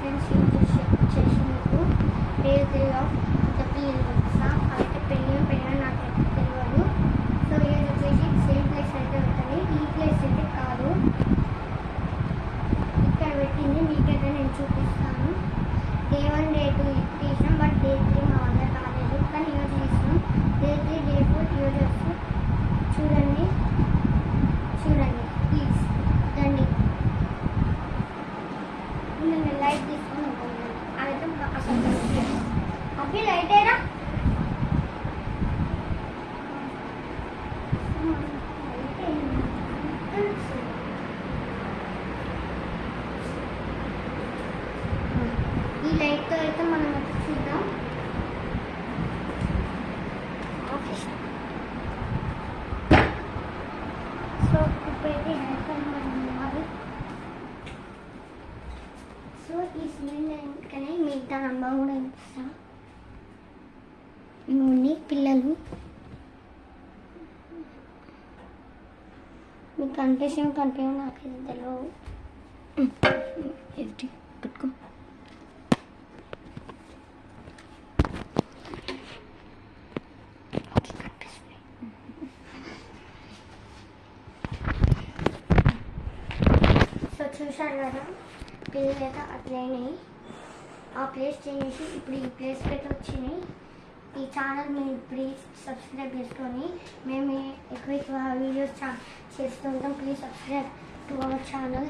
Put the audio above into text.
Friends వచ్చేసి మీకు day of the పిల్లలు అయితే పెళ్ళిన నాకు తెలియదు. సో ఇది వచ్చేసి సేమ్ ప్లేస్ అయితే ఉంటుంది. ఈ ప్లేస్ అయితే కాదు, ఇక్కడ పెట్టింది మీకైతే నేను చూపిస్తాను. డే 1 డే 2 తీసాం, బట్ డే 3 మా వల్ల కాలేదు, కానీ ఈరోజు తీసాం. డే 3 డే 4 ఈరోజు వస్తాం. చూడండి ప్లీజ్ రండి. నేను లైట్ తీసుకొని ఉంటుంది అదైతే అసలు అవి లైట్ అయినా ఈ లైట్తో అయితే మనం చూద్దాం. సో ఇప్పుడైతే హెయిర్ సో ఈ స్మెల్ కానీ మిగతా అమ్మ కూడా ఇస్తాం. ఇవన్నీ పిల్లలు మీకు కనిపించడం నాకు ఇది తెలియదు. ఎదుటి పెట్టుకో. సో చూశారు కదా, పిల్లలు అయితే అట్లయినాయి. ఆ ప్లేస్ చేసి ఇప్పుడు ఈ ప్లేస్కి అయితే వచ్చినాయి. ఈ ఛానల్ మీరు ప్లీజ్ సబ్స్క్రైబ్ చేసుకొని మేము ఎక్కువ వీడియోస్ చేస్తూ ఉంటాం. Please subscribe to our channel.